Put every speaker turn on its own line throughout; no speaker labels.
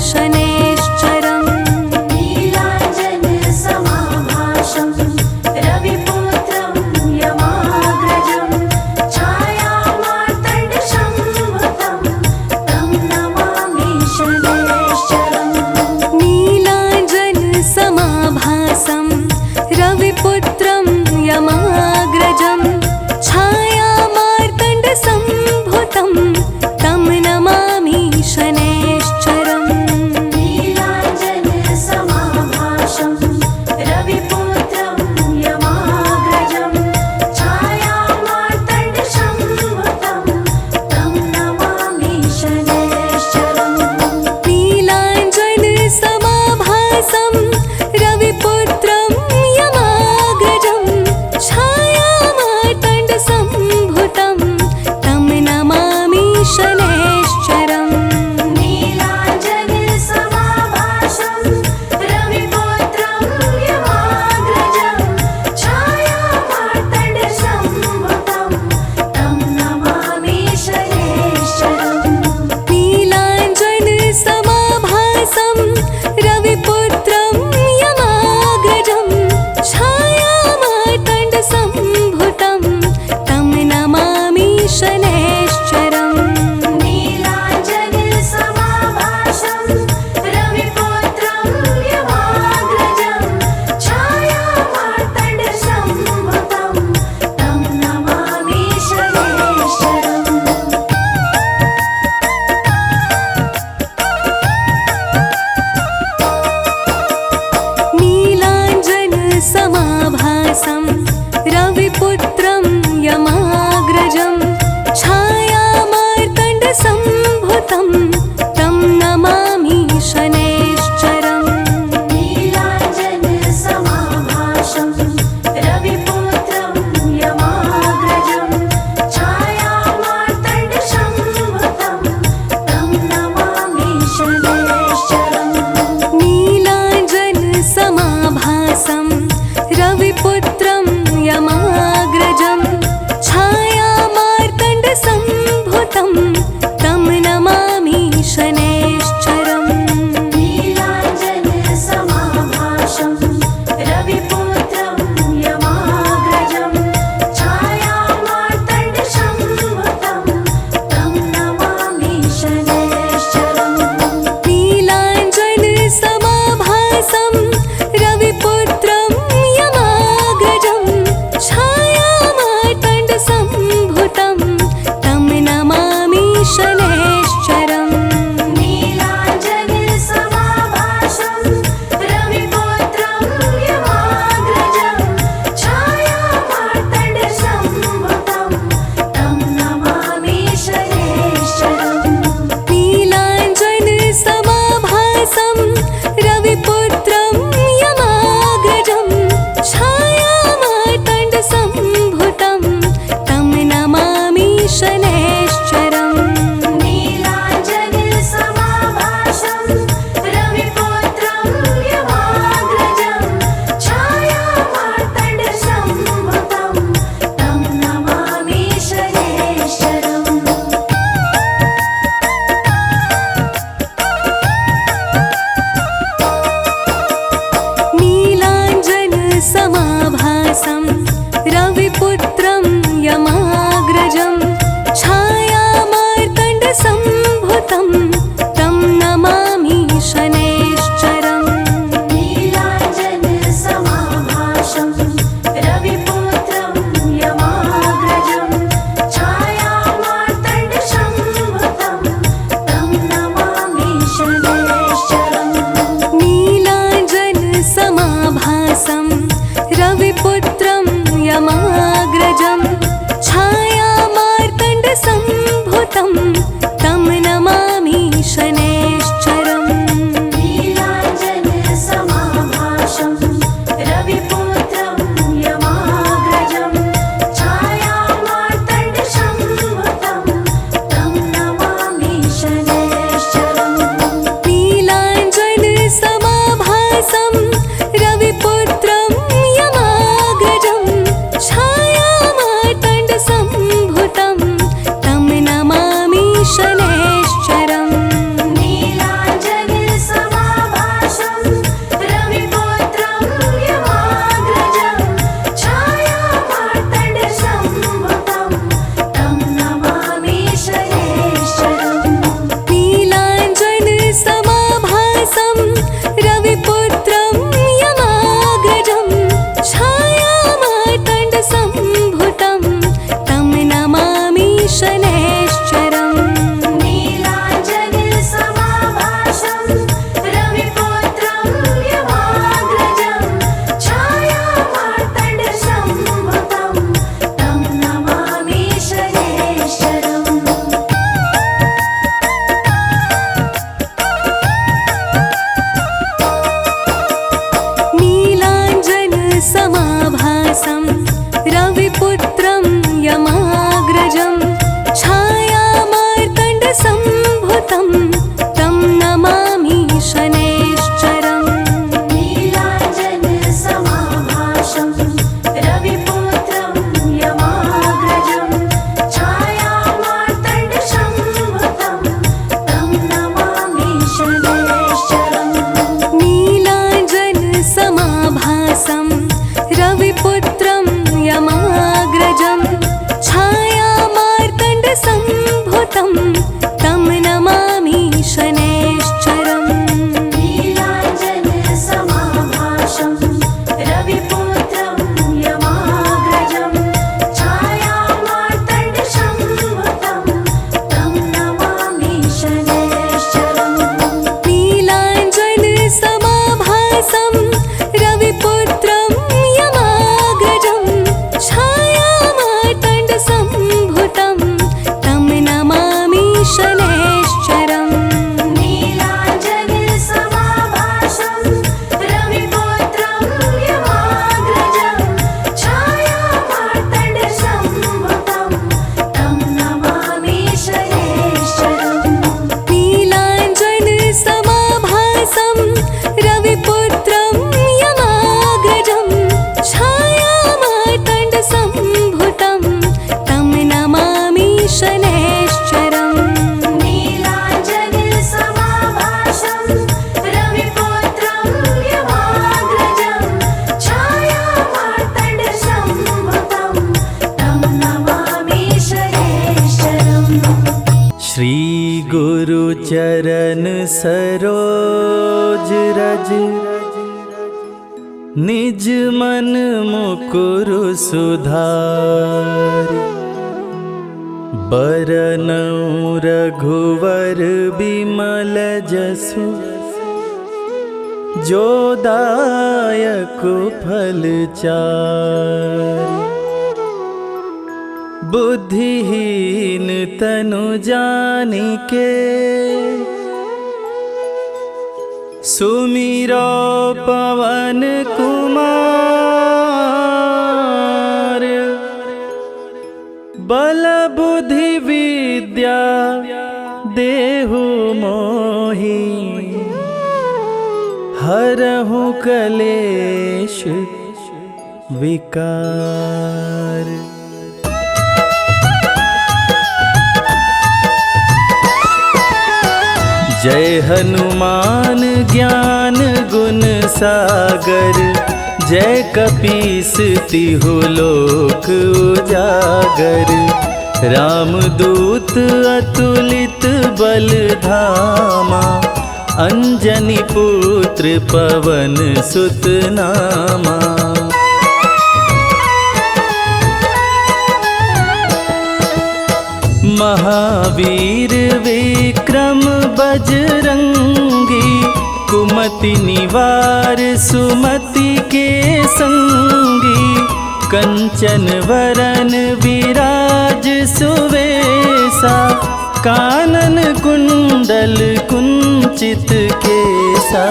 शनैश्चरम्
नीलाञ्जनसमाभासं रविपुत्रं यमाग्रजं छायामार्तण्डसंभुतं तं नमामि शनैश्चरम्
नीलाञ्जनसमाभासं रविपुत्रं यमाग्रजं छायामार्तण्डसंभुतं तं नमामि शनैश्चरम्
सरोज रज निज मन मुकुर सुधारि बरनउँ रघुवर बिमल जसु जो दायक फल चारि बुद्धिहीन तनु जानिके सुमिरो पवन कुमार बल बुद्धि विद्या देहु मोहि हरहु कलेश विकार। जय हनुमान ज्ञान गुण सागर जय कपीस तिहु लोक उजागर रामदूत अतुलित बल धामा अंजनी पुत्र पवन सुत नामा। महावीर विक्रम बजरंगी कुमति निवार सुमति के संगी कंचन वरन विराज सुवेसा कानन कुंडल कुंचित केसा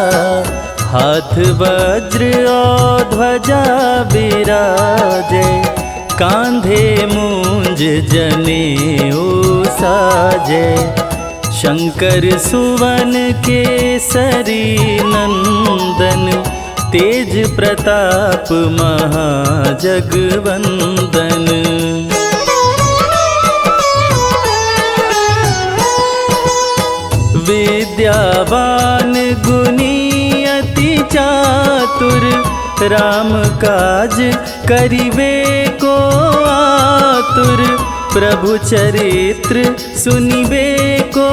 हाथ वज्र और ध्वजा बिराजे कांधे मूंज जनेऊ साजे शंकर सुवन केसरी नंदन तेज प्रताप महाजगवंदन। विद्यावान गुणी अति चातुर राम काज करिवे को आतुर प्रभु चरित्र सुनिवे को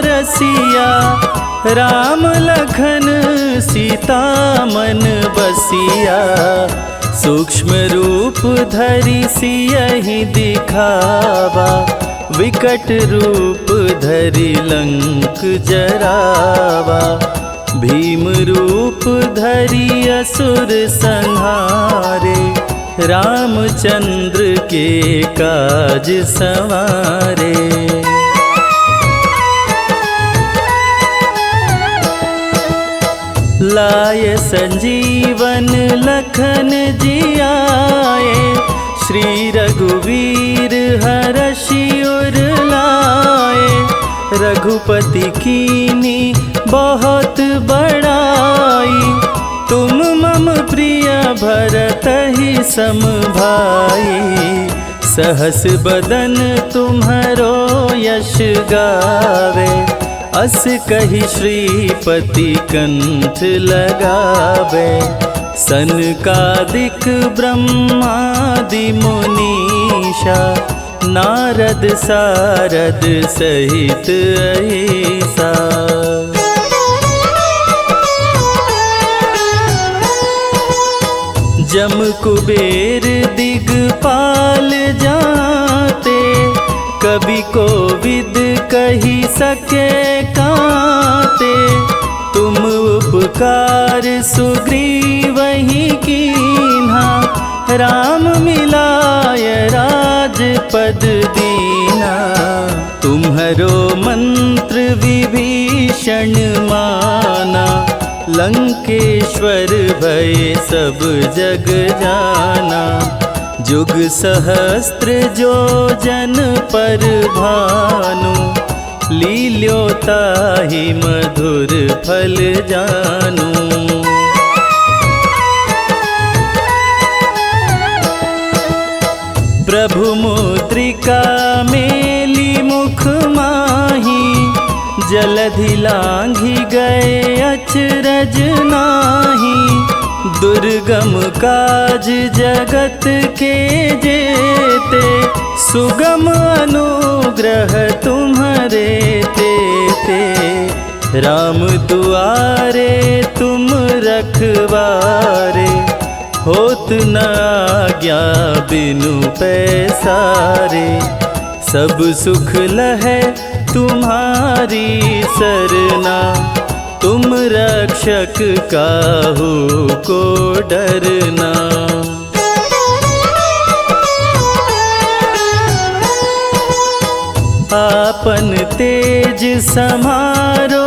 रसिया राम लखन सीता मन बसिया सूक्ष्म रूप धरि सियहि दिखावा विकट रूप धरि लंक जरावा भीम रूप धरि असुर संहारे रामचंद्र के काज संवारे। लाय संजीवन लखन जियाए श्री रघुवीर हरषि उर लाए रघुपति कीनी बहुत बड़ाई तुम मम प्रिय भरतहि सम भाई सहस बदन तुम्हरो यश गावे अस कहि श्रीपति कंठ लगावे सनकादिक ब्रह्मादि मुनीषा नारद सारद सहित अहिसा। जम कुबेर दिगपाल जाते कवि कोविद कही सके काते तुम उपकार सुग्रीवहि कीन्हा राम मिलाय राजपद दीना तुम्हरो मंत्र विभीषण माना लंकेश्वर भय सब जग जाना जुग सहस्त्र जो जन पर भानु लील्योताहि मधुर फल जानू। प्रभु मुद्रिका मेली मुख माही जलधि लांघि गए अचरज नाही दुर्गम काज जगत के जेते सुगम अनुग्रह तुम्हारे तेते राम दुआरे तुम रखवारे, होत न आज्ञा बिनु पैसारे। सब सुख लहै तुम्हारी सरना, तुम रक्षक काहू को डरना। आपन तेज समारो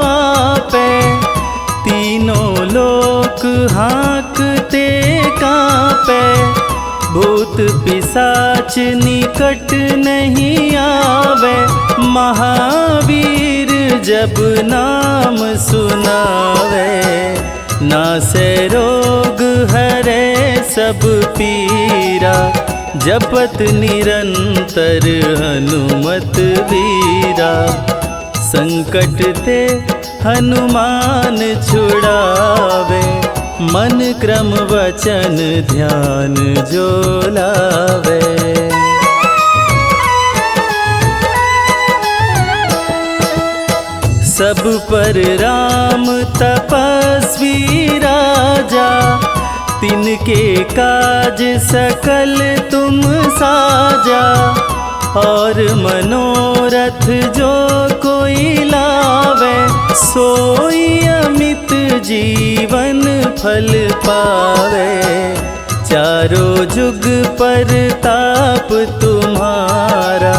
आपे, तीनों लोक हाँकते कांपे। भूत पिशाच निकट नहीं आवे, महावीर जब नाम सुनावे। नासे रोग हरे सब पीरा, जपत निरंतर हनुमत वीरा। संकट ते हनुमान छुड़ावे, मन क्रम वचन ध्यान जो लावे। सब पर राम तपस्वी राजा, तिनके काज सकल तुम साजा। और मनोरथ जो कोई लावे, सोई अमित जीवन फल पावे। चारों जुग पर ताप तुम्हारा,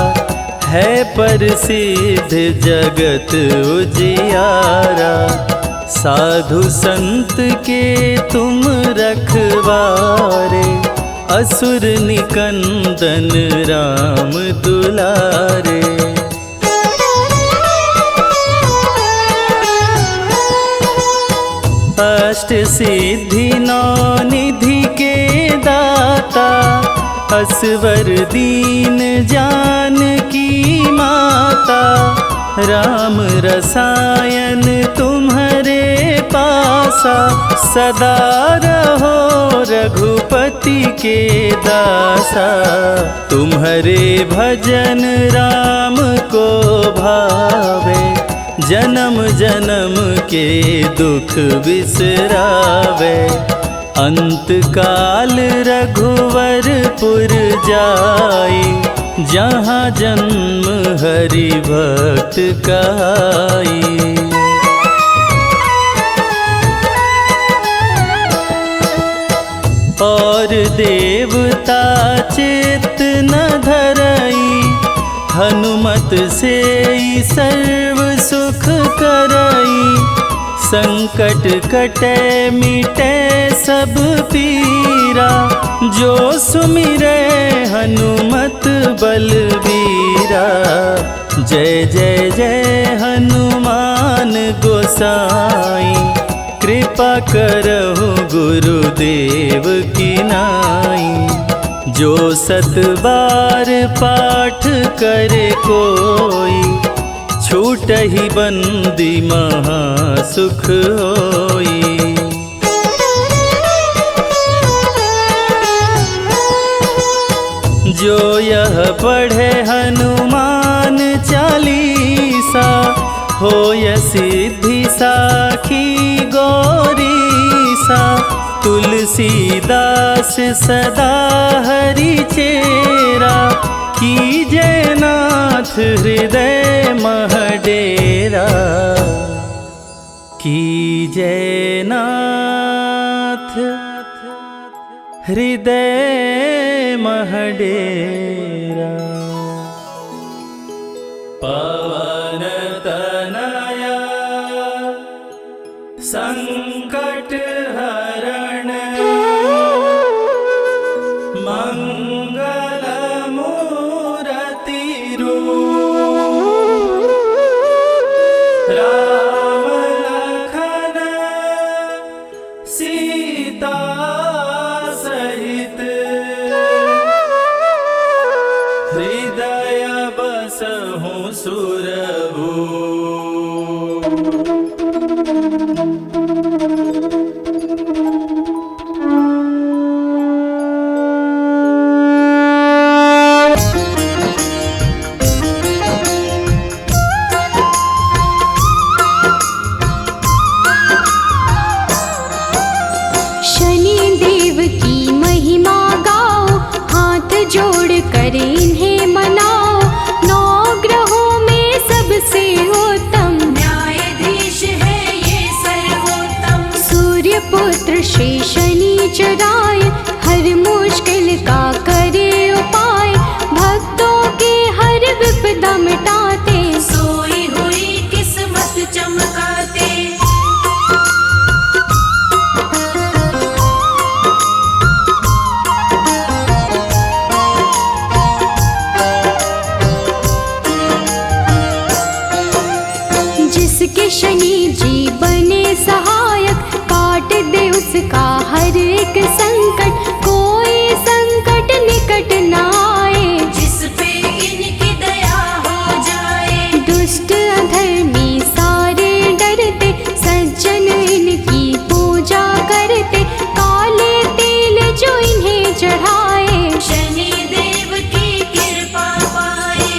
है प्रसिद्ध जगत उजियारा। साधु संत के तुम रखवारे, असुर निकंदन राम दुलारे। अष्ट सिद्धि नौ निधि के दाता, असवर दीन जानकी माता। राम रसायन तुम्हारे पासा, सदा रहो रघुपति के दासा। तुम्हारे भजन राम को भावे, जन्म जन्म के दुख बिसरावे। अंत काल रघुवरपुर जाई, जहाँ जन्म हरि भक्त कहाई। और देवता चित्त न धरई, हनुमत से सर्व सुख करई। संकट कटे मिटे सब पीरा, जो सुमिरे हनुमत बलबीरा। जय जय जय हनुमान गोसाई, कृपा करहु गुरुदेव की नाई। जो सत बार पाठ करे कोई, छूटहि बंदी महा सुख होई। जो यह पढ़े हनुमान चालीसा, होय सिद्धि साखी गौरीसा। तुलसीदास सदा हरि चेरा, कीजय नाथ हृदय मह डेरा। कीजय नाथ हृदय मह डेरा। पवन तनया संकट हरण, मंगल मूरति रूप। राम लखन सीता सहित, हृदय बसहु सुरभूप।
कर इन्हें मनाओ, नौ ग्रहों में सबसे उत्तम
न्यायाधीश है ये सर्वोत्तम।
सूर्य पुत्र श्री शनिचराय, हर मुश्किल का करे उपाय, भक्तों की हर विपदा मिटाते,
सोई हुई किस्मत चमकाते।
जिसके शनि जी बने सहायक, काट दे उसका हर एक संकट, कोई संकट निकट न आए,
जिस पे इनकी दया हो जाए।
दुष्ट अधर्मी सारे डरते, सज्जन इनकी पूजा करते, काले तेल जो इन्हें चढ़ाए,
शनि देव की कृपा पाए।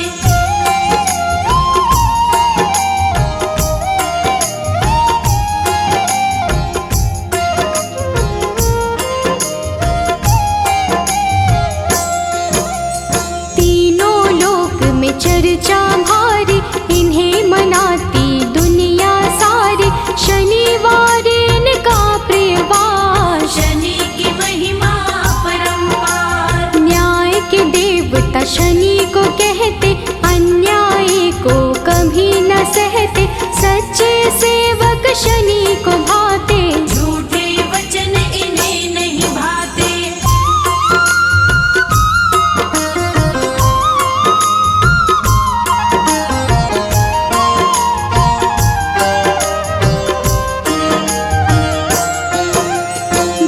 तीनों लोक में चर्चा भारी, इन्हें मनाती दुनिया सारी, शनिवार इनका प्रियवार,
शनि की महिमा अपरंपार।
न्याय के देवता शनि को कहते, अन्याय को कभी न सहते, सच्चे सेवक शनि को भाते,
झूठे वचन इन्हें नहीं भाते।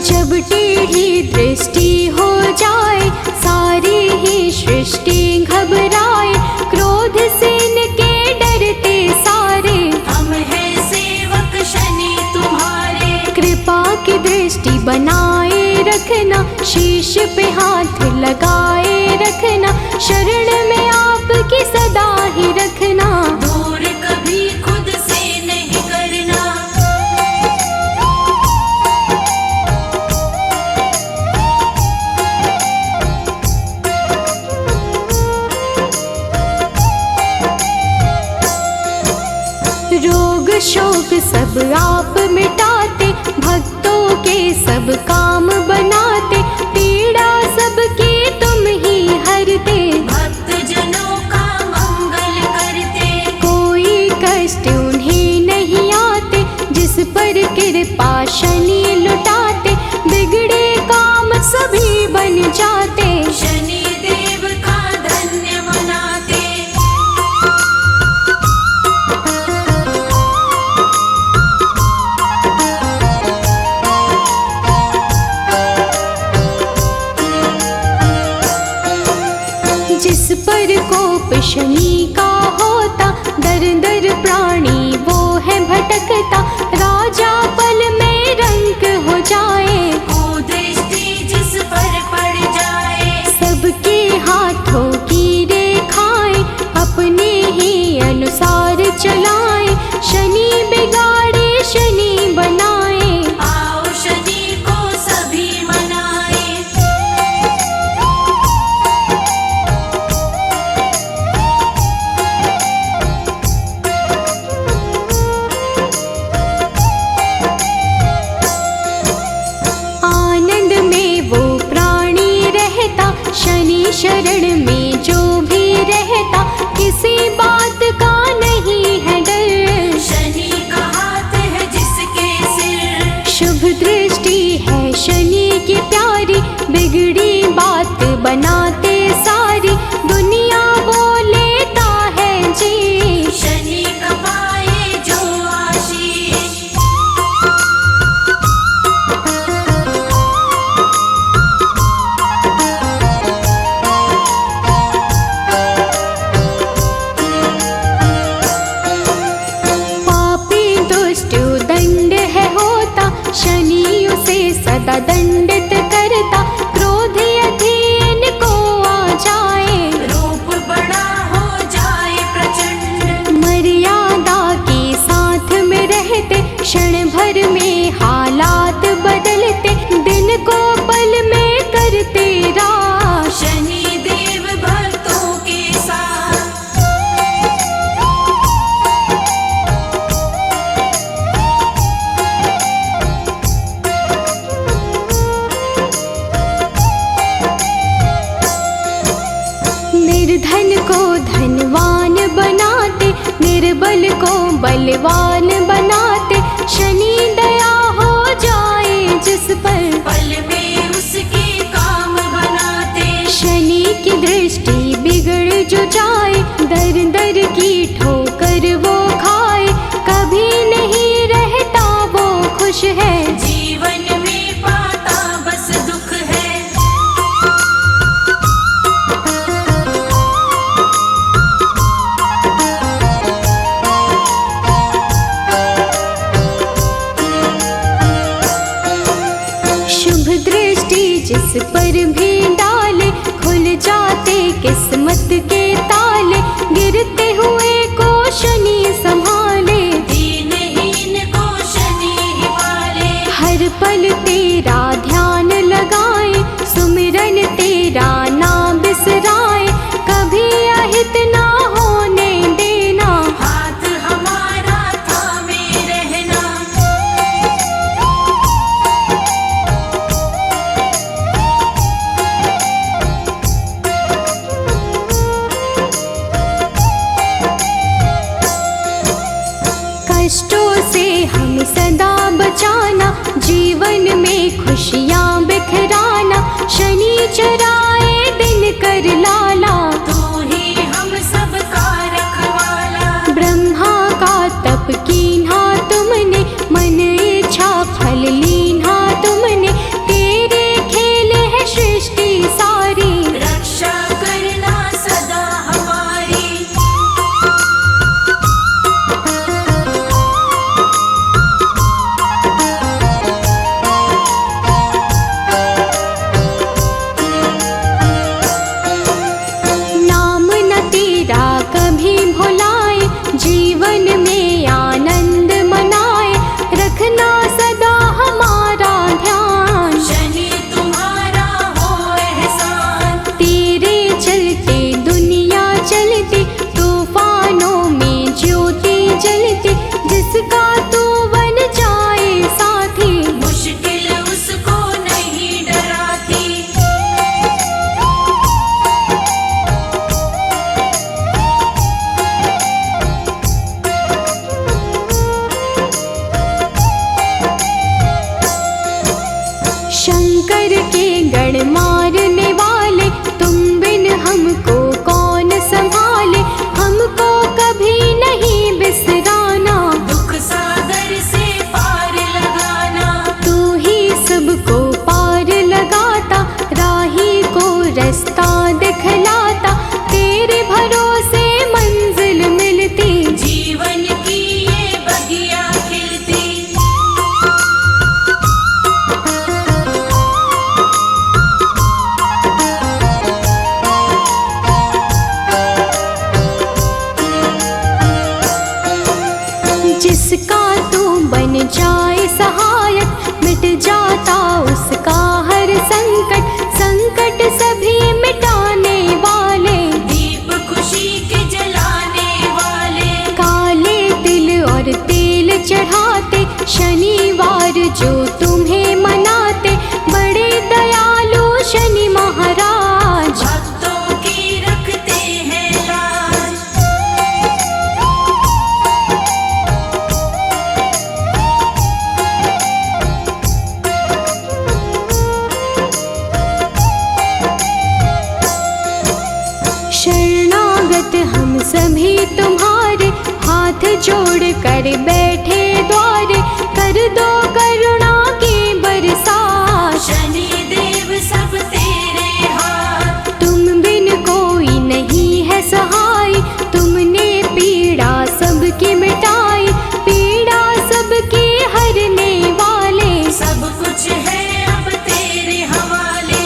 जब टेढ़ी दृष्टि हो जाए, सारी ही सृष्टि घबराए, क्रोध से इनके डरते सारे,
हम हैं सेवक शनि तुम्हारे।
कृपा की दृष्टि बनाए रखना, शीश पे हाथ लगाए रखना, शरण में आपकी सदा ही रखना,
दूर कभी खुद से नहीं करना।
रोग शोक सब आप मिटाते, भक्तों के सब काम बनाते, पीड़ा सबकी तुम ही हरते,
भक्त जनों का मंगल करते।
कोई कष्ट उन्हें नहीं आते, जिस पर कृपा शनि लुटाते, बिगड़े काम सभी बन जाते,
शनि देव का धन्य मनाते।
जिस पर कोप शनि का होता, दर दर प्राणी वो है भटकता, राजा पल में रंक हो जाए,
कुदृष्टि जिस पर पड़ जाए।
सबके हाथों की रेखाएं अपने ही अनुसार चलाए, शनि बिगाड़े शनि बनाए,
आओ शनि को सभी मनाए।
आनंद में वो प्राणी रहता, शनि शरण में जो भी रहता, किसी बात का नहीं है डर,
शनि का हाथ है जिसके सिर।
शुभ दृष्टि है शनि की प्यारी, बिगड़ी बात बनाते सारी, दुनिया वो लेता है जी,
शनि का पाए जो आशीष।
पापी दुष्ट दंड है होता, शनि उसे सदा दंडित करता, क्रोध अधीन को आ जाए,
रूप बड़ा हो जाए प्रचंड।
मर्यादा के साथ में रहते, क्षण भर में हालात बदलते, दिन को पल में करते राश,
शनि देव
को बलवान बनाते, शनि दया हो जाए जिस पर,
पल में उसके काम बनाते।
शनि की दृष्टि बिगड़ जो जाए, दर दर की ठोकर वो खाए, कभी नहीं रहता वो खुश है,
जीवन में पाता बस दुख है।
शुभ दृष्टि जिस पर भी डाले, खुल जाते किस्मत के ताले, गिरते हुए को शनि संभाले,
दीनहीन को शनि ही पाले।
हर पल तेरा ध्यान लगाए, सुमिरन तेरा ना बिसराए, कभी अहित ना होने देना,
हाथ हमारा थामे रहना।
कष्टों से हम सदा बचाना, जीवन में खुशियाँ बिखराना, शनि चराए दिन कर लाला,
तू ही हम सबका रखवाला।
ब्रह्मा का तप कीन्हा तुमने, मन इच्छा फल लीन्हा तुमने, तेरे खेल है सृष्टि सारी,
रक्षा करना सदा हमारी।
नाम न तेरा कभी भुलाए, जीवन में आनंद मनाए, रखना सदा हमारा ध्यान,
शनि तुम्हारा हो एहसान।
तेरे चलते दुनिया चलती, तूफानों में ज्योति जलती, जिसका तू बन जाए साथी,
मुश्किल उसको नहीं डराती।
शंकर के गण मारने वाले, तुम बिन हमको कौन संभाले, हमको कभी नहीं बिसराना,
दुख सागर से पार लगाना।
तू ही सबको पार लगाता, राही को रास्ता दिखलाता, तेरे भरोसे मंजिल मिलती,
जीवन की ये बगिया खिलती।
जिसका तू बन जाए सहायक, मिट जाता उसका हर संकट, संकट सभी मिटाने वाले,
दीप खुशी के जलाने वाले।
काले तिल और तेल चढ़ाते, शनिवार जो तुम्हें मनाते, बड़े दयालु शनि महाराज,
भक्तों की रखते हैं लाज।
शरणागत हम सभी तुम्हारे, हाथ जोड़ कर बैठे द्वारे, कर दो करुणा की बरसात,
शनि देव सब तेरे हाथ।
तुम बिन कोई नहीं है सहाय, तुमने पीड़ा सबकी मिटाई, पीड़ा सबकी हरने वाले,
सब कुछ है अब तेरे हवाले।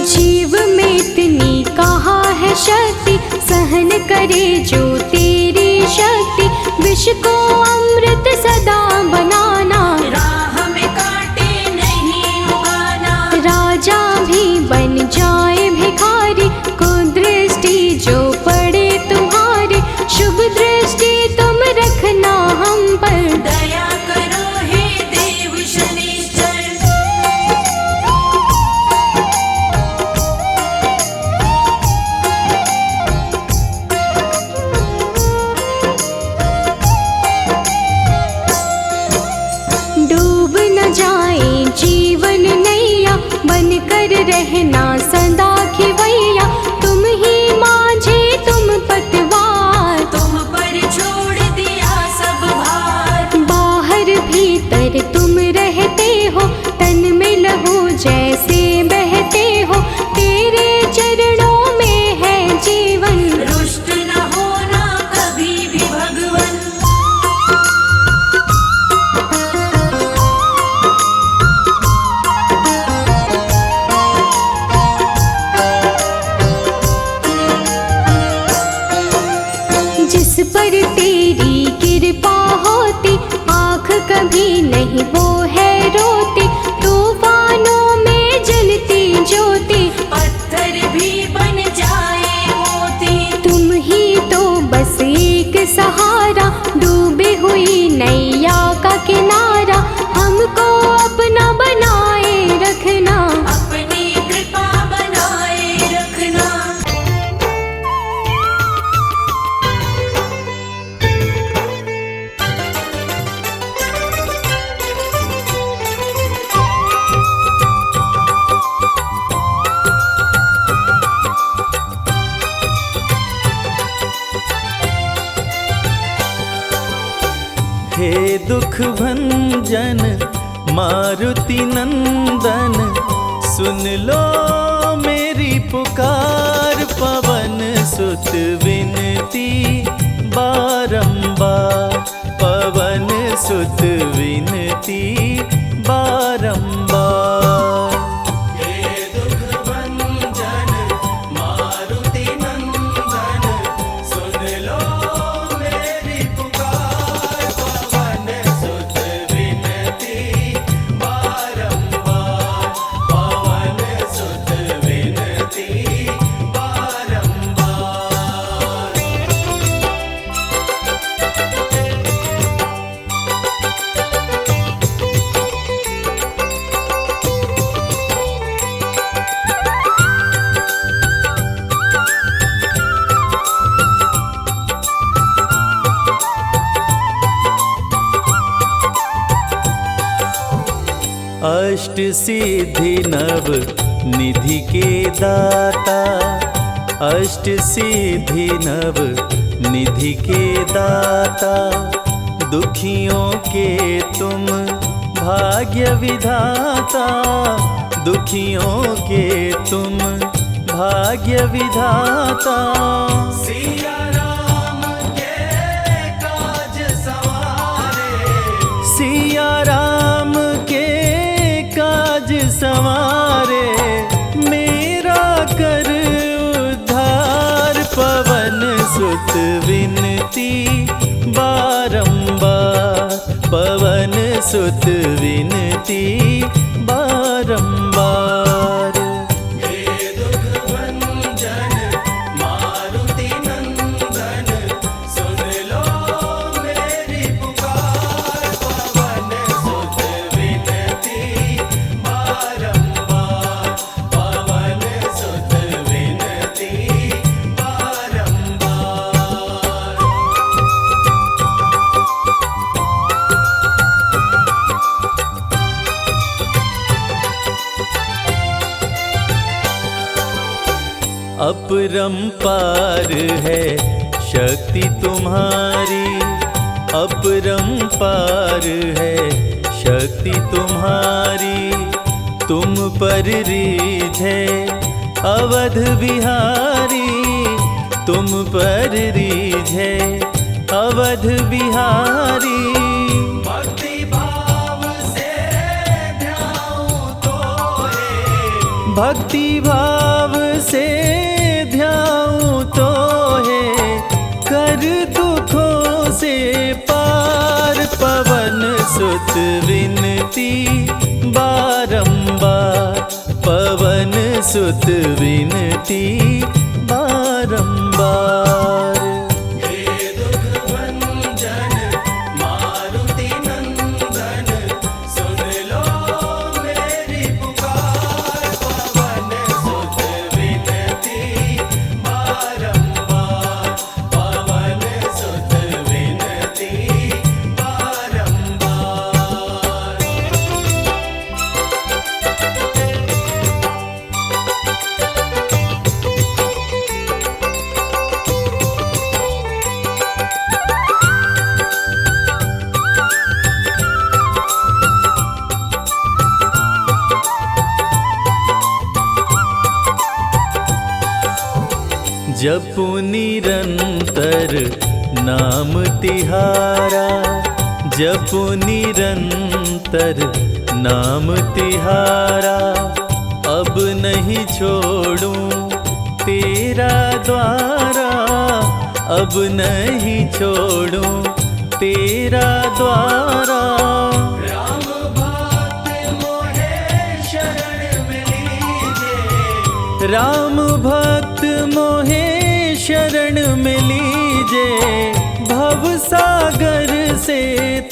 जीव में इतनी कहाँ है शक्ति, सहन करे जो तेरी शक्ति, विष को अमृत सदा बनाना,
राह में कांटे नहीं उगाना।
राजा भी बन जाए भिखारी, को दृष्टि जो पड़े तुम्हारे, शुभ दृष्टि तुम रखना हम पर,
दया कर
भंजन मारुति नंदन, सुन लो मेरी पुकार। पवन सुत विनती बारंबार, पवन सुत विनती बारंबार। अष्ट सिद्धि नव निधि के दाता, अष्ट सिद्धि नव निधि के दाता। दुखियों के तुम भाग्य विधाता, दुखियों के तुम भाग्य विधाता। सिया राम के काज सवारे, सिया राम के काज सवारे। मेरा कर उद्धार, पवन सुत विनती बारंबार, पवन सुत विनती बारंबार। अपरंपार है शक्ति तुम्हारी, अपरंपार है शक्ति तुम्हारी। तुम पर रीझे अवध बिहारी, तुम पर रीझे अवध बिहारी। भक्ति भाव से ध्याऊं तोहे, भक्ति भाव से ध्याऊं तोहे। कर दुखों से पार, पवन सुत विनती बारंबार, पवन सुत विनती बारंबार। जपु निरंतर नाम तिहारा, जपु निरंतर नाम तिहारा। अब नहीं छोड़ूं तेरा द्वारा, अब नहीं छोड़ूं तेरा द्वारा। राम भक्त मोहे शरण में लीजे, राम भक्त मोहे शरण में लीजे। भव सागर से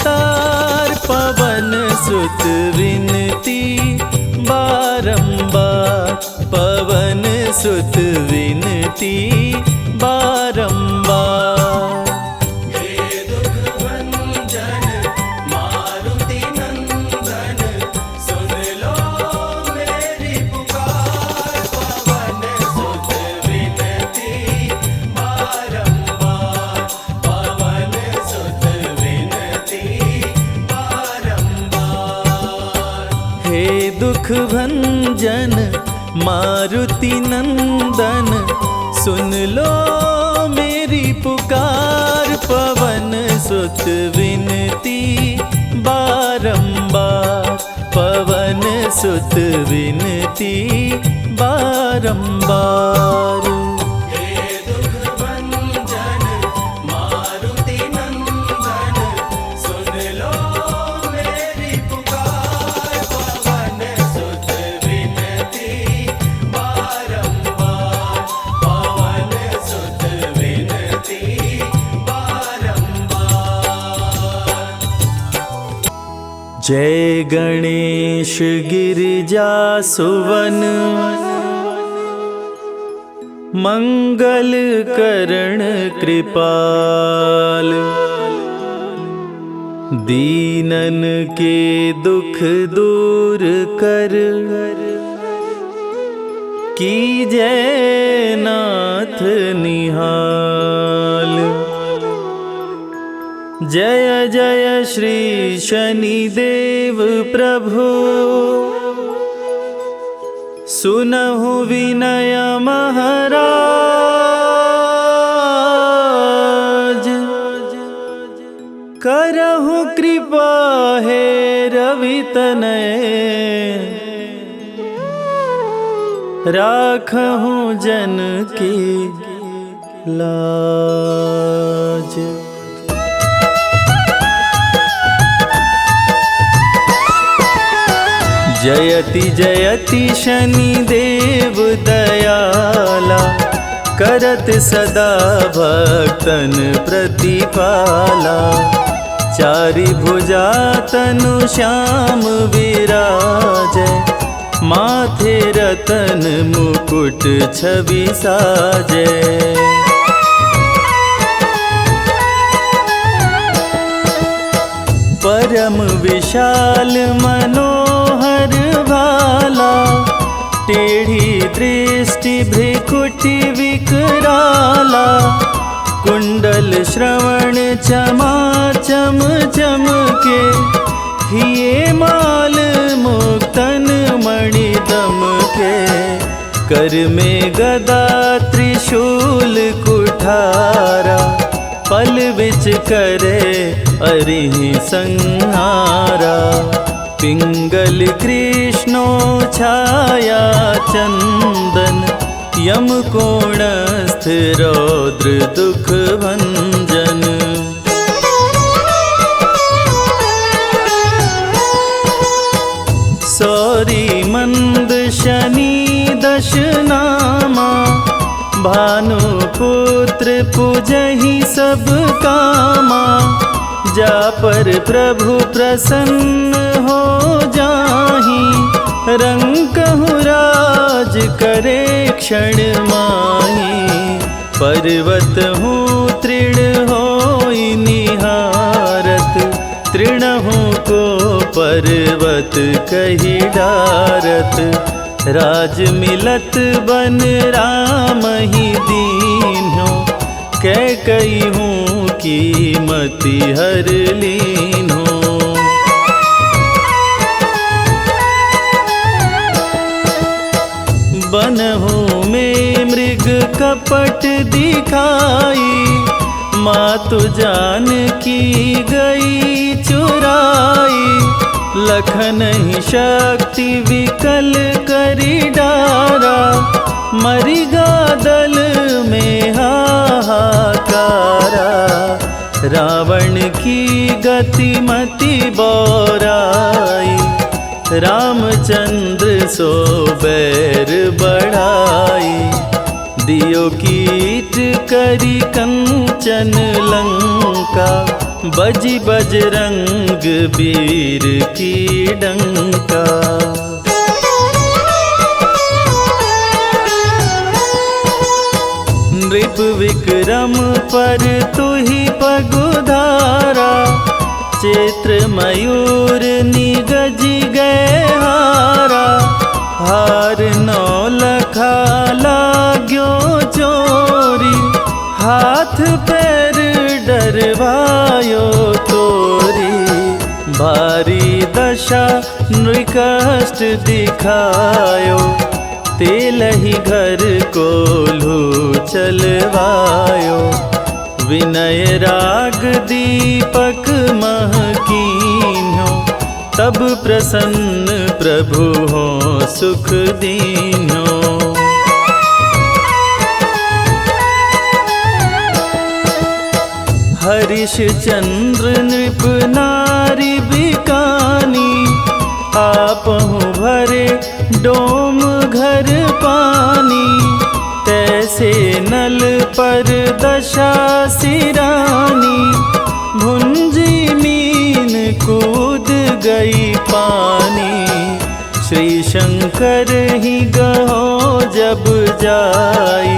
तार, पवन सुत विनती बारंबार, पवन सुत विनती बारंबार। हे दुख भंजन मारुति नंदन, सुन लो मेरी पुकार। पवन सुत विनती बारंबार, पवन सुत विनती बारंबार। हे दुख भंजन मारुति नंदन, सुन लो मेरी पुकार। पवन सुत विनती बारंबार, पवन सुत विनती बारंबार। जय गणेश गिरिजा सुवन, मंगल करण कृपाल। दीनन के दुख दूर कर, कीजय नाथ निहाल। जय जय श्री शनिदेव प्रभु, सुनहु विनय महाराज। करहु कृपा हे रवि तनय, राखहु जन की लाज। जयति जयति शनिदेव दयाला, करत सदा भक्तन प्रतिपाला। चारि भुजा तनु श्याम विराजै, माथे रतन मुकुट छवि साजै। परम विशाल मनोहर भाला, टेढ़ी दृष्टि भ्रिकुटि विकराला। कुंडल श्रवण चमाचम चमके, हिये माल मुक्तन मणि दमके। कर में गदा त्रिशूल कुठारा, पल बिच करे अरिहि संहारा। पिंगल कृष्णो छाया चंदन, यम कोणस्थ रौद्र दुख भंजन। सौरी मंद शनि दश नामा, भानुपुत्र पूजहि सब कामा। जा पर प्रभु प्रसन्न हो जाहि, रंकहु राज करे क्षण माहि। पर्वत हूँ तृण होई निहारत, तृणहु को पर्वत कहि डारत। राज मिलत बन राम ही दीन्हो, कैकई हूँ कीमति हर लीन्हो। बनहु में मृग कपट दिखाई, मातु जानकी गई चुराई। लखन ही शक्ति विकल करी डारा, मरिगा दल में हाहाकारा। रावण की गति मति बौराई, रामचंद्र सो बैर बढ़ाई। दियो कीट करी कंचन लंका, बजी बजरंग वीर की डंका। नृप विक्रम पर तुहि पगुधारा, चैत्र मयूर निगजी गए हारा। हार नौ लखा लाग्यो चोरी, हाथ पैर डरवायो तोरी। भारी दशा नृकष्ट दिखायो, तेलहि घर कोल्हू चलवायो। विनय राग दीपक महकीन्यो, तब प्रसन्न प्रभु हो सुख दीन्यो। हरिश्चंद्र नृप नारी बिकानी, आपहु भरे डोम घर पानी। तैसे नल पर दशा सिरानी, भुंजी मीन कूद गई पानी। श्री शंकर ही गहो जब जाई,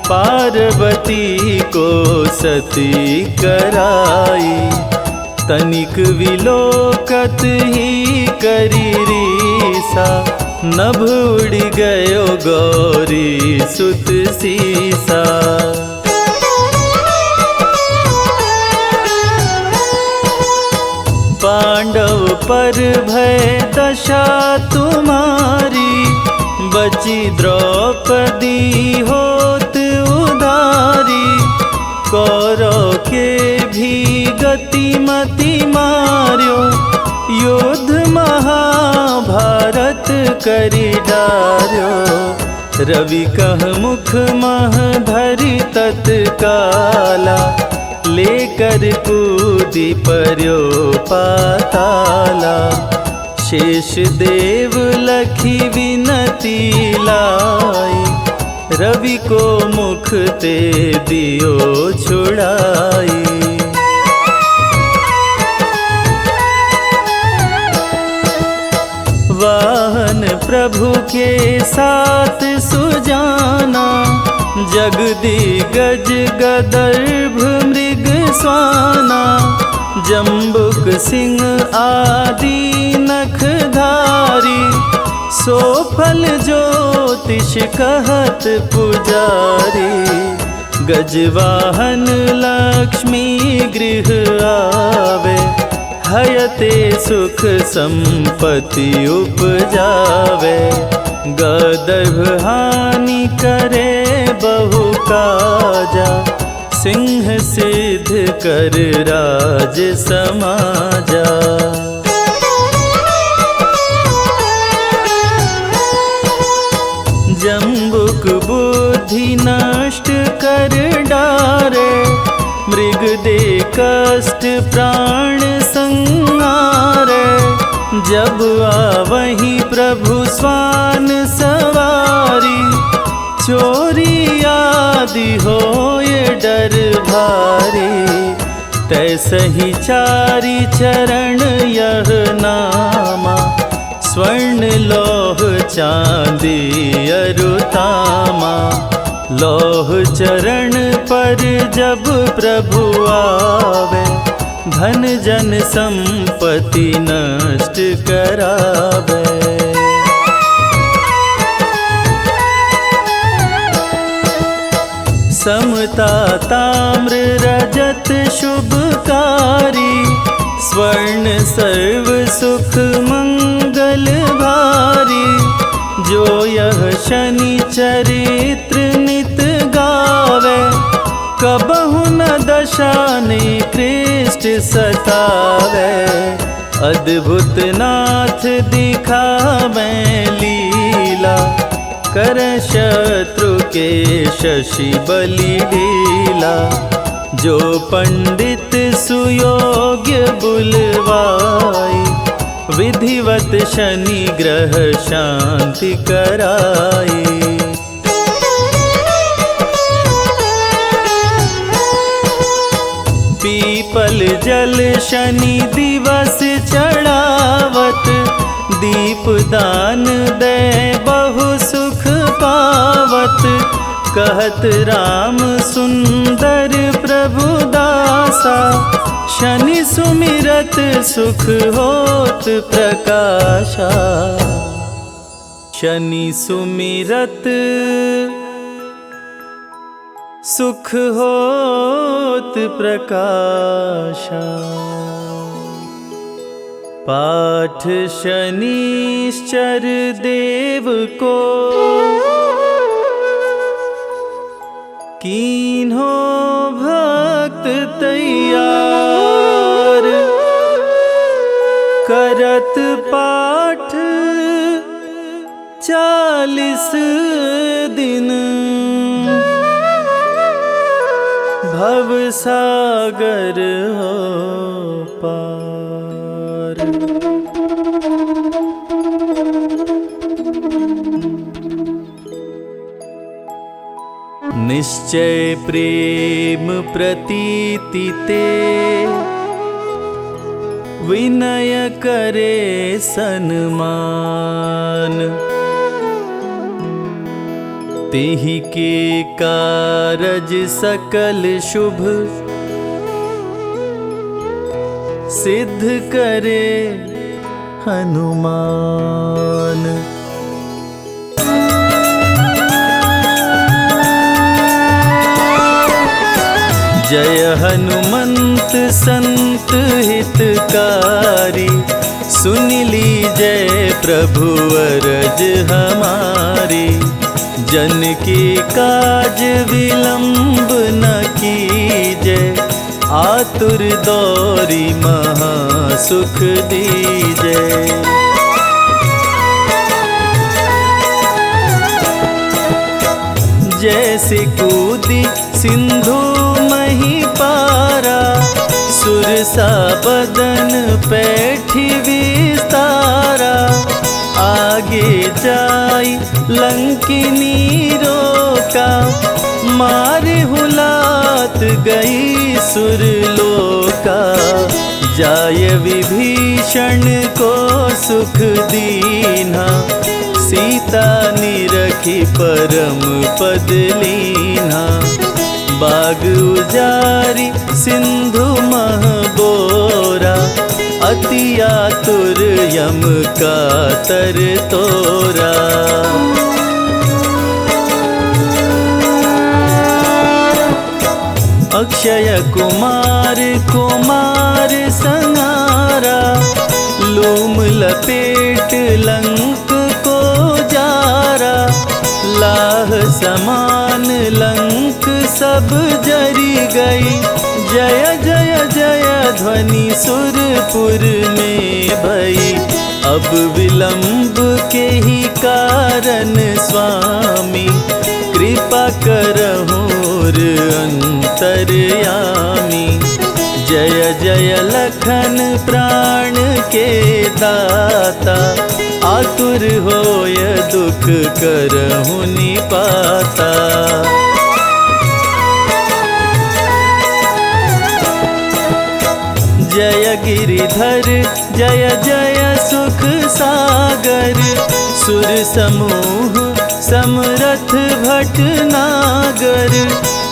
पार्वती को सती कराई। तनिक विलोकत ही करी रीसा, नभ उड़ गयो गौरी सुत सीसा। पांडव पर भय दशा तुम्हारी, बची द्रौपदी होत उधारी। कौरव के भी गति मति मार्यो, युद्ध महाभारत करी डार्यो। रवि कह मुख मह धरि तत्काला, लेकर कूदी पर्यो पाताला। शेष देव लखी विनती लाई, रवि को मुख ते दियो छुड़ाई। वाहन प्रभु के साथ सुजाना, जगदिगज गदर्भ मृग स्वाना। जम्बुक सिंह आदि नखधारी, सो फल ज्योतिष कहत पुजारी। गजवाहन लक्ष्मी गृह आवे, हयते सुख संपत्ति उपजावे। गदर्भ हानि करे बहु काजा, सिंह सिद्ध कर राज समाजा। जम्बुक बुद्धि नष्ट कर डारे, मृग दे कष्ट प्राण संहारे। जब आवहीं प्रभु स्वान सवारी, चोरी आदि होए डर भारी। तैसहि चारि चरण यह नामा, स्वर्ण लौह चांदी अरुतामा। लौह चरण पर जब प्रभु आवे, धन जन संपत्ति नष्ट करावे। समता ताम्र रजत शुभकारी, स्वर्ण सर्व सुख मंगल भारी। जो यह शनि चरित्र नित गावे, कबहु न दशा निकृष्ट सतावे। अद्भुत नाथ दिखावे लीला, कर शत्रु के शशि बलि लीला। जो पंडित सुयोग्य बुलवाई, विधिवत शनि ग्रह शांति कराई। पीपल जल शनि दिवस चढ़ावत, दीप दान दे बहु सुख पावत। कहत राम सुंदर प्रभु दासा, शनि सुमिरत सुख होत प्रकाशा। शनि सुमिरत सुख होत प्रकाशा। पाठ शनिश्चर देव को कीन्हो भक्त तैयार, करत पाठ 40 दिन, भव सागर हो पार। निश्चय प्रेम प्रतीति ते, विनय करे सन्मान, तेहि के कारज सकल शुभ, सिद्ध करे हनुमान। जय हनुमंत संत हितकारी, सुन लीजय प्रभु अरज हमारी। जन की काज विलंब न कीजय, आतुर दौरी महा सुख दीजय। जैसे कूदी सिंधु मही पारा, सुरसा बदन पैठी विस्तारा। आगे जाई लंकिनी रोका, मारे हुलात गई सुरलोका। जाय विभीषण को सुख दीना, सीता निरखी परम पद लीना। बाग उजारी सिंधु मह बोरा, अति आतुर यम का तर तोरा। अक्षय कुमार कुमार संहारा, लूम लपेट लंक को जारा। लाह समान लंक सब जरी गई, जय जय जय ध्वनि सुरपुर में भई। अब विलंब के ही कारण स्वामी, कृपा करहुर अंतर्यामी। जय जय लखन प्राण के दाता, आतुर होय दुख करहु निपाता। जय गिरिधर जय जय सुख सागर, सुर समूह समरथ भटनागर।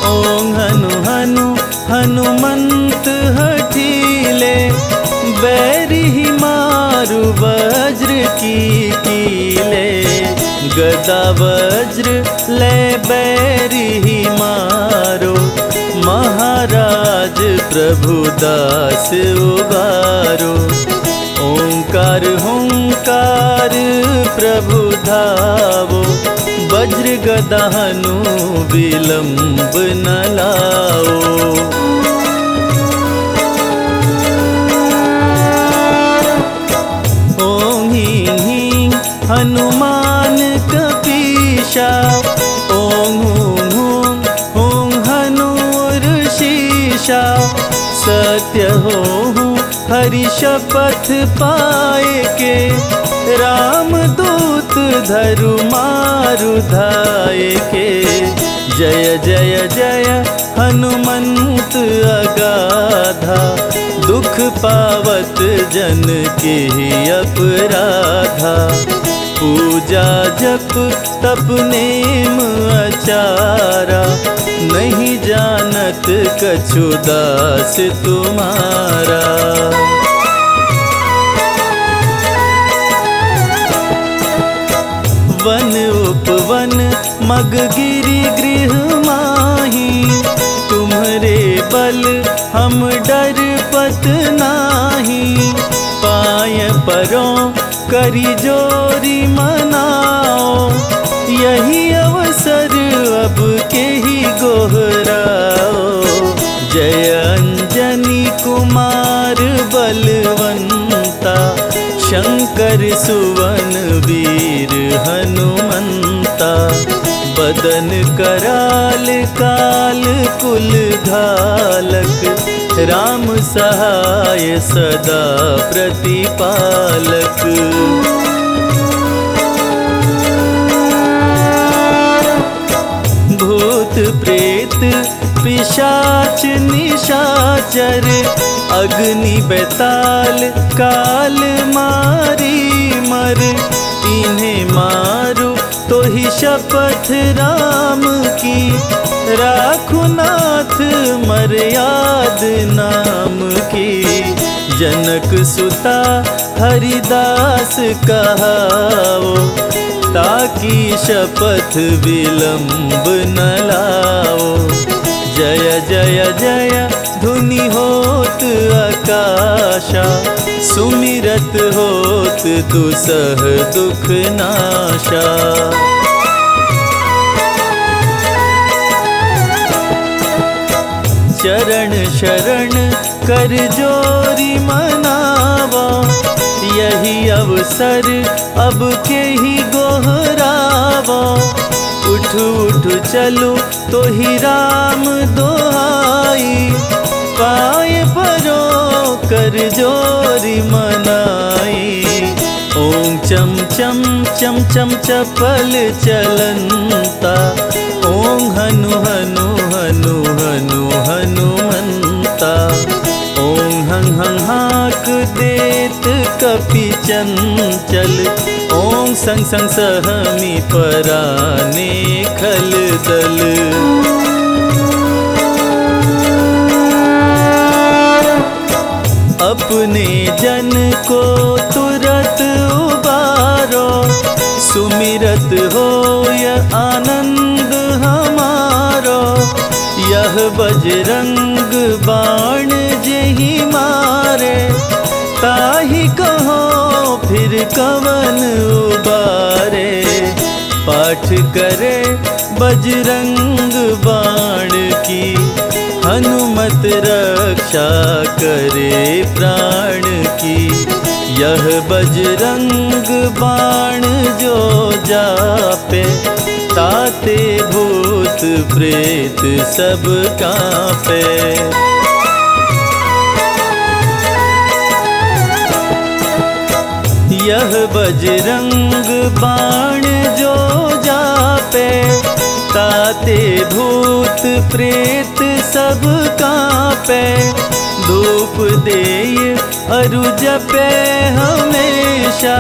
ओं हनु हनु हनुमंत हठीले, बैरी मारु वज्र की कीले। गदा वज्र ले बैरी मारो, महाराज प्रभु दास उबारो। ओंकार हुंकार प्रभु धावो, वज्र गदा हनु विलंब न लाओ। ओं हीं हीं हनुमान कपीशा, ओं हूं हूं हूं हनुर शीशा। सत्य हो हरि शपथ पाए के, राम दूत धरु मारु धाये के। जय जय जय हनुमंत अगाधा, दुख पावत जन के अपराधा। पूजा जप तप नेम आचारा, नहीं जानत कछु दास तुम्हारा। वन उपवन मग गिरि गृह माही, तुम्हरे बल हम डर पत नाही। पाय चारों करी जोरी मनाओ, यही अवसर अब के ही गोहराओ। जय अंजनी कुमार बलवंता, शंकर सुवन वीर हनुमंता। बदन कराल काल कुल घालक, राम सहाय सदा प्रतिपालक। भूत प्रेत पिशाच निशाचर, अग्नि बेताल काल मारी मर। इन्हें मारो तो ही शपथ राम की, राखो नाथ मर्याद नाम की। जनक सुता हरिदास कहाओ, ताकि शपथ विलंब न लाओ। जय जय जय धुनि होत आकाशा, सुमिरत होत दुसह दुख नाशा। चरण शरण कर जोरी मनावा, यही अवसर अब के ही गोहरावा। उठ उठ चलो तो ही राम दोहाई, पाए परो कर जोरी मनाई। ओम चम चम चम चम चपल चलंता, ओम हनु हनु हनु हनु हनुमंता। ओम हं हं हाक देत कपि चंचल, ओम संग संग सहमी पराने खल दल। अपने जन को तुरत उबारो, सुमिरत होय आनंद हमारो। यह बजरंग बाण जेहि मारे, ताहि कहो फिर कवन उबारे। पाठ करे बजरंग बाण की, हनुमत रक्षा करे प्राण की। यह बजरंग बाण जो जापे, ताते भूत प्रेत सब कांपे। यह बजरंग बाण जो जापे, ताते भूत प्रेत सब कांपे। धूप देय अरु जपे हमेशा,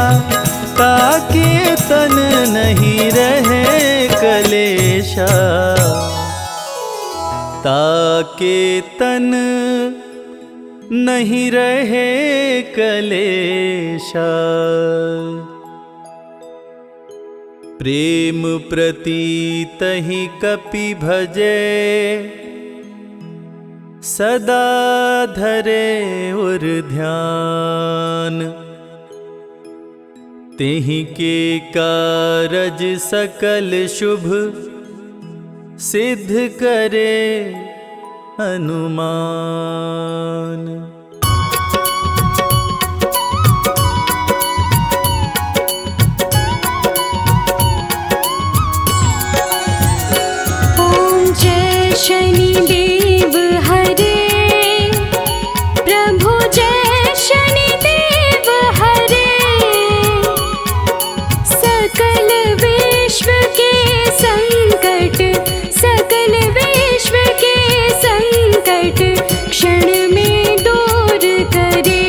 ताके तन नहीं रहे कलेशा। ताके तन नहीं रहे कलेशा। प्रेम प्रतीत ही कपि भजे, सदा धरे उर ध्यान। तेहि के कारज सकल शुभ, सिद्ध करे हनुमान।
ओम जय शनि देव हरे, प्रभु जय शनि देव हरे। सकल विश्व के संकट, सकल विश्व के संकट क्षण में दूर करे।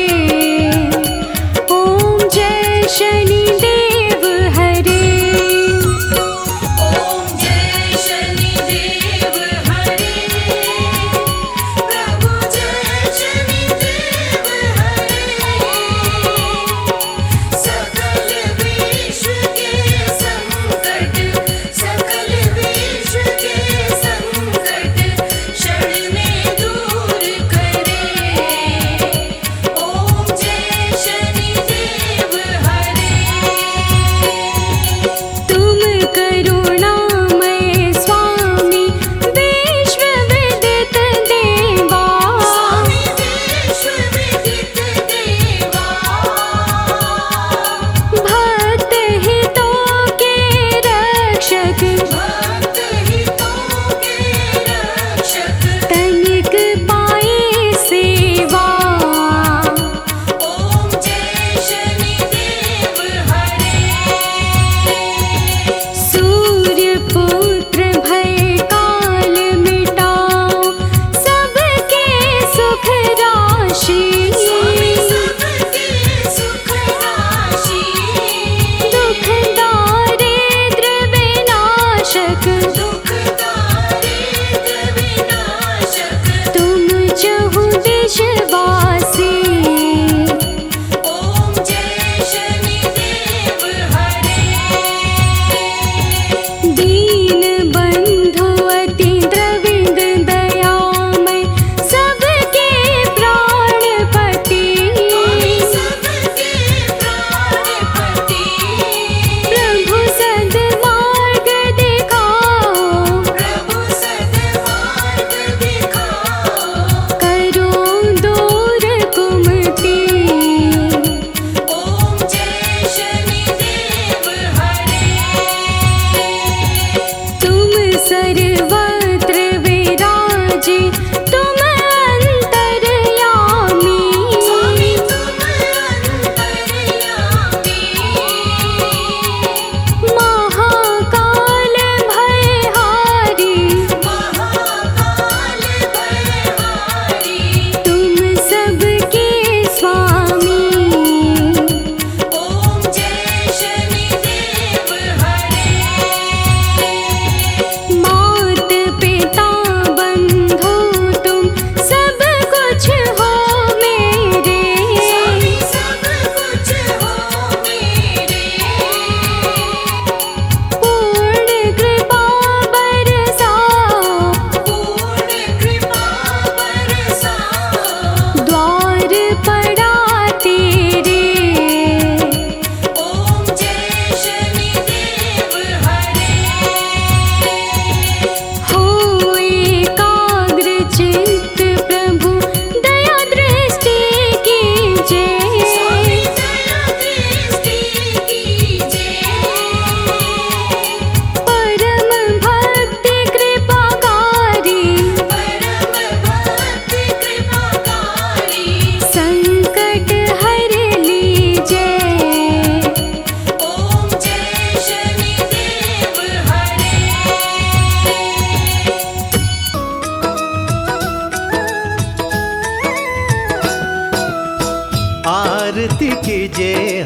ओम जय शनि देव हरे।
ओम जय शनि देव हरे, प्रभु जय शनि देव हरे। सकल विश्व के संकट, सकल विश्व के संकट क्षण में दूर करे।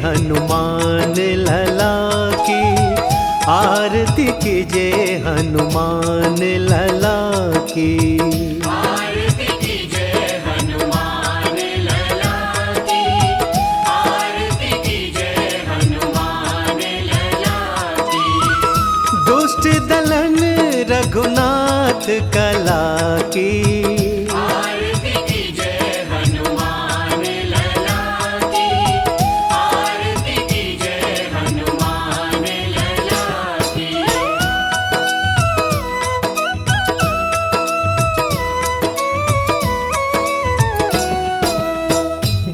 हनुमान लला की, आरती कीजिए हनुमान लला की।
आरती कीजिए हनुमान लला की, आरती कीजिए हनुमान लला की।
दुष्ट दलन रघुनाथ कला की,
आरती कीजिए हनुमान लला की, आरती कीजिए हनुमान लला की।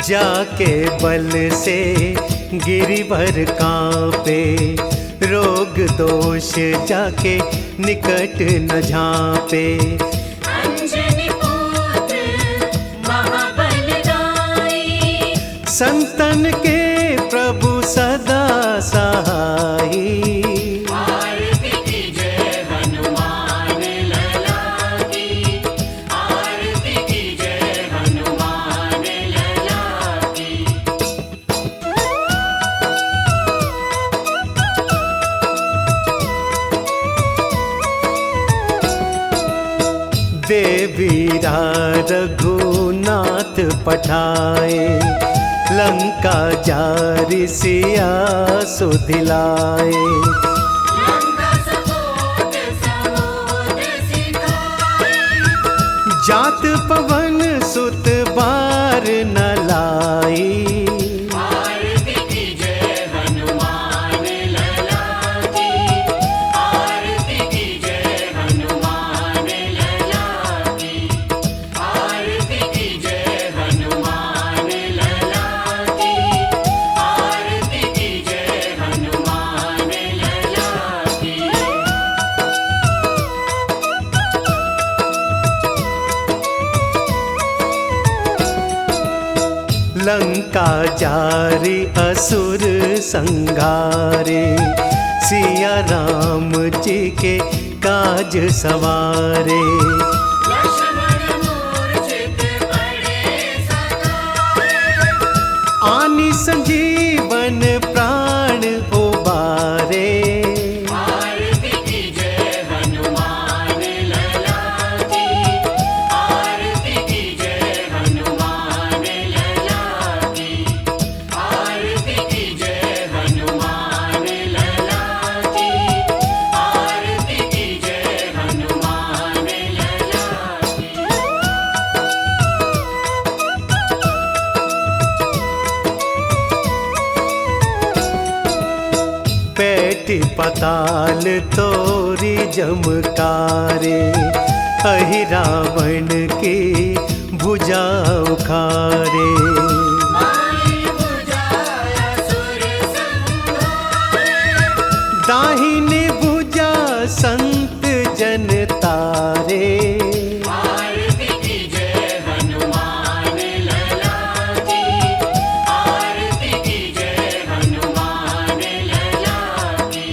जाके बल से गिरिवर कांपे, रोग दोष जाके निकट न झांपे।
अंजनी पुत्र महाबलदाई,
संतन के प्रभु सदा सहाई।
आरती कीजिए हनुमान लला की, आरती कीजिए हनुमान लला की।
देवीरा रघुनाथ पठाए, लंका जारि सिया सुधिलाए।
लंका सपोत समुद्र सिखाए,
जात पवन सुत बार न लाई।
आरती कीजिए हनुमान लला की, आरती कीजिए हनुमान लला की, आरती कीजिए हनुमान लला की, आरती कीजिए हनुमान लला की।
लंका जारी असुर संघारे, सिया राम जी के काज सवारे।
लक्ष्मण मूर्छित पड़े सकाए,
आनी संजीवन प्राण उबारे।
आरती कीजिए हनुमान लला की, आरती कीजिए हनुमान लला की, आरती कीजिए हनुमान लला की, आरती कीजिए हनुमान लला की।
पैठ पताल तोरी जमकारे, अहि रावण की भुजा उखारे।
माई बुझाया सुर संहारे,
दाहिनी भुजा संत जन तारे।
आरती कीजिए हनुमान लला की, आरती कीजिए हनुमान लला की,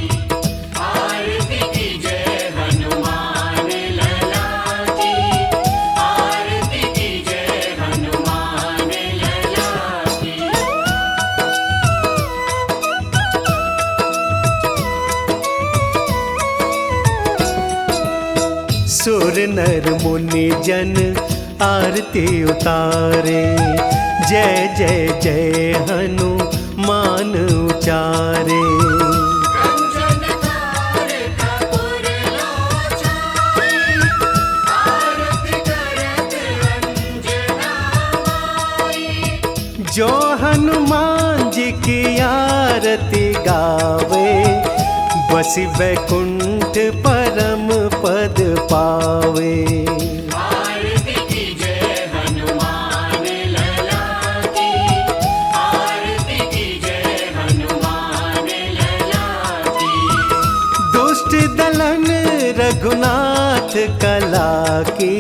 आरती कीजिए हनुमान लला की, आरती कीजिए हनुमान लला की।
सुर नर मुनि जन आरती उतारे, जय जय जय हनुमान उचारे।
कंचन थार कपूर लोचन, आरती करत अंजना माई।
जो हनुमान जी की आरती गावे, बसी वैकुंठ परम पद पावे।
आरती कीजिए हनुमान लला की, आरती कीजिए हनुमान लला की।
दुष्ट दलन रघुनाथ कला की,